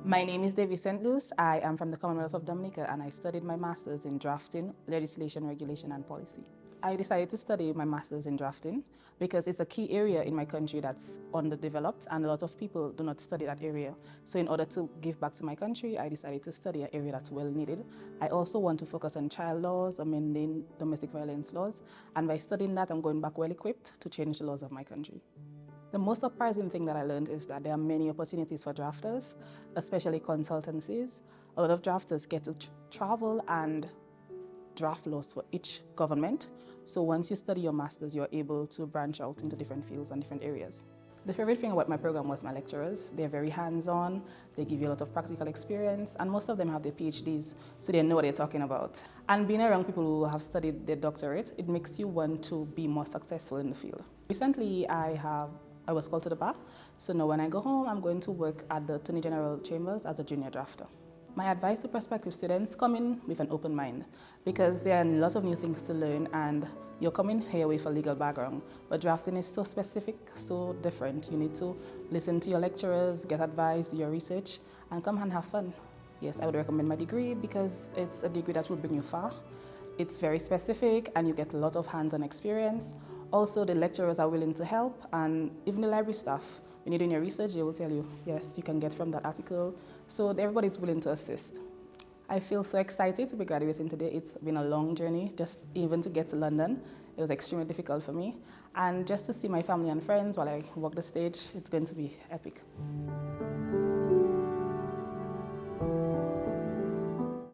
My name is Devi Luce. I am from the Commonwealth of Dominica and I studied my master's in drafting, legislation, regulation and policy. I decided to study my master's in drafting because it's a key area in my country that's underdeveloped and a lot of people do not study that area. So in order to give back to my country, I decided to study an area that's well needed. I also want to focus on child laws, amending domestic violence laws, and by studying that, I'm going back well equipped to change the laws of my country. The most surprising thing that I learned is that there are many opportunities for drafters, especially consultancies. A lot of drafters get to travel and draft laws for each government. So once you study your master's, you're able to branch out into different fields and different areas. The favorite thing about my program was my lecturers. They're very hands-on, they give you a lot of practical experience, and most of them have their PhDs, so they know what they're talking about. And being around people who have studied their doctorate, it makes you want to be more successful in the field. Recently, I was called to the bar, so now when I go home, I'm going to work at the Attorney General Chambers as a junior drafter. My advice to prospective students: come in with an open mind because there are lots of new things to learn and you're coming here with a legal background, but drafting is so specific, so different. You need to listen to your lecturers, get advice, do your research, and come and have fun. Yes, I would recommend my degree because it's a degree that will bring you far. It's very specific and you get a lot of hands-on experience. Also, the lecturers are willing to help, and even the library staff, when you're doing your research, they will tell you, yes, you can get from that article. So everybody's willing to assist. I feel so excited to be graduating today. It's been a long journey, just even to get to London. It was extremely difficult for me. And just to see my family and friends while I walk the stage, it's going to be epic.